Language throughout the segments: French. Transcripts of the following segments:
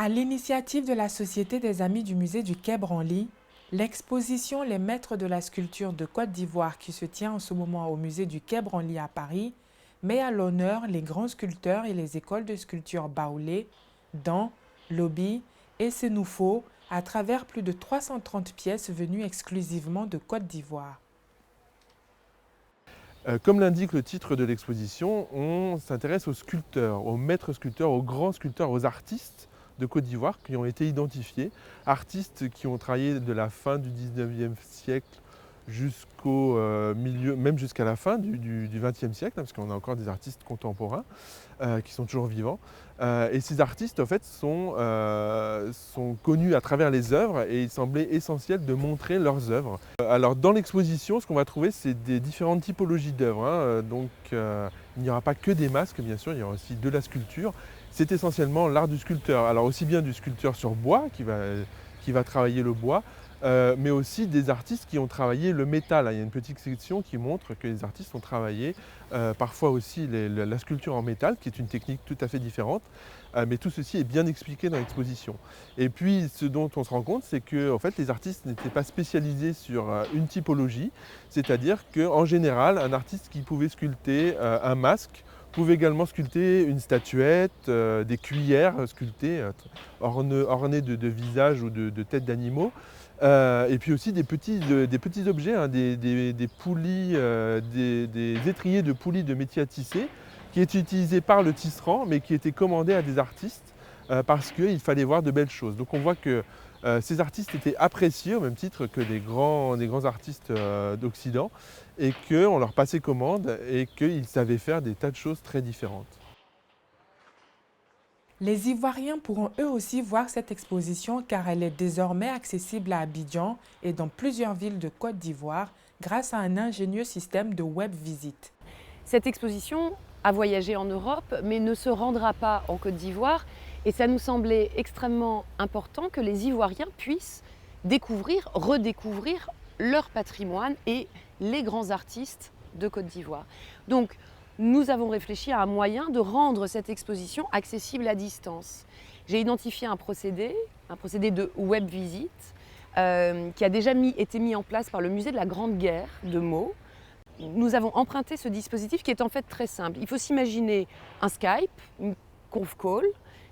À l'initiative de la Société des Amis du Musée du Quai Branly, l'exposition Les Maîtres de la Sculpture de Côte d'Ivoire qui se tient en ce moment au Musée du Quai Branly à Paris met à l'honneur les grands sculpteurs et les écoles de sculpture Baoulé, Dan, Lobi et Senoufo à travers plus de 330 pièces venues exclusivement de Côte d'Ivoire. Comme l'indique le titre de l'exposition, on s'intéresse aux sculpteurs, aux maîtres sculpteurs, aux grands sculpteurs, aux artistes de Côte d'Ivoire qui ont été identifiés, artistes qui ont travaillé de la fin du 19e siècle jusqu'au milieu, même jusqu'à la fin du 20e siècle, parce qu'on a encore des artistes contemporains qui sont toujours vivants. Et ces artistes, en fait, sont connus à travers les œuvres et il semblait essentiel de montrer leurs œuvres. Alors, dans l'exposition, ce qu'on va trouver, c'est des différentes typologies d'œuvres. Donc, il n'y aura pas que des masques, bien sûr, il y aura aussi de la sculpture. C'est essentiellement l'art du sculpteur. Alors, aussi bien du sculpteur sur bois, qui va travailler le bois, mais aussi des artistes qui ont travaillé le métal. Il y a une petite section qui montre que les artistes ont travaillé parfois aussi la sculpture en métal, qui est une technique tout à fait différente, mais tout ceci est bien expliqué dans l'exposition. Et puis ce dont on se rend compte, c'est que en fait, les artistes n'étaient pas spécialisés sur une typologie, c'est-à-dire qu'en général, un artiste qui pouvait sculpter un masque pouvait également sculpter une statuette, des cuillères sculptées, ornées de visages ou de têtes d'animaux. Et puis aussi des petits objets, des poulies, des étriers de poulies de métier à tisser qui étaient utilisés par le tisserand mais qui étaient commandés à des artistes parce qu'il fallait voir de belles choses. Donc on voit que ces artistes étaient appréciés au même titre que des grands artistes d'Occident et qu'on leur passait commande et qu'ils savaient faire des tas de choses très différentes. Les Ivoiriens pourront eux aussi voir cette exposition car elle est désormais accessible à Abidjan et dans plusieurs villes de Côte d'Ivoire grâce à un ingénieux système de web visite. Cette exposition a voyagé en Europe mais ne se rendra pas en Côte d'Ivoire et ça nous semblait extrêmement important que les Ivoiriens puissent découvrir, redécouvrir leur patrimoine et les grands artistes de Côte d'Ivoire. Donc, nous avons réfléchi à un moyen de rendre cette exposition accessible à distance. J'ai identifié un procédé de web visite qui a déjà été mis en place par le musée de la Grande Guerre de Meaux. Nous avons emprunté ce dispositif qui est en fait très simple. Il faut s'imaginer un Skype, une conf call,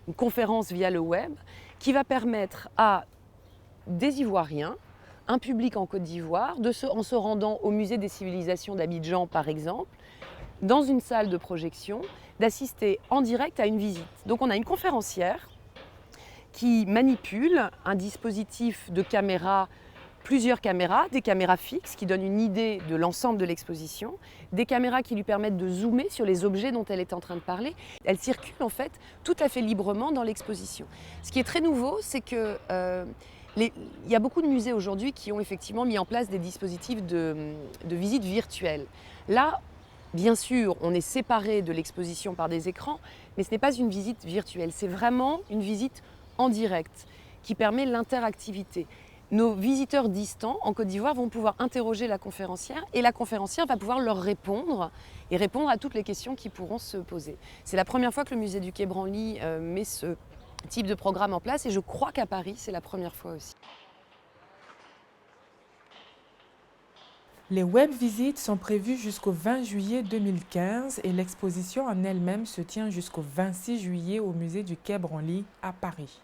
une conférence via le web qui va permettre à des Ivoiriens, un public en Côte d'Ivoire, en se rendant au musée des civilisations d'Abidjan par exemple, dans une salle de projection, d'assister en direct à une visite. Donc on a une conférencière qui manipule un dispositif de caméra, plusieurs caméras, des caméras fixes qui donnent une idée de l'ensemble de l'exposition, des caméras qui lui permettent de zoomer sur les objets dont elle est en train de parler. Elle circule en fait tout à fait librement dans l'exposition. Ce qui est très nouveau, c'est que il y a beaucoup de musées aujourd'hui qui ont effectivement mis en place des dispositifs de visite virtuelle. Là, bien sûr, on est séparé de l'exposition par des écrans, mais ce n'est pas une visite virtuelle, c'est vraiment une visite en direct qui permet l'interactivité. Nos visiteurs distants en Côte d'Ivoire vont pouvoir interroger la conférencière et la conférencière va pouvoir leur répondre et répondre à toutes les questions qui pourront se poser. C'est la première fois que le musée du Quai Branly met ce type de programme en place et je crois qu'à Paris, c'est la première fois aussi. Les web visites sont prévues jusqu'au 20 juillet 2015 et l'exposition en elle-même se tient jusqu'au 26 juillet au musée du Quai Branly à Paris.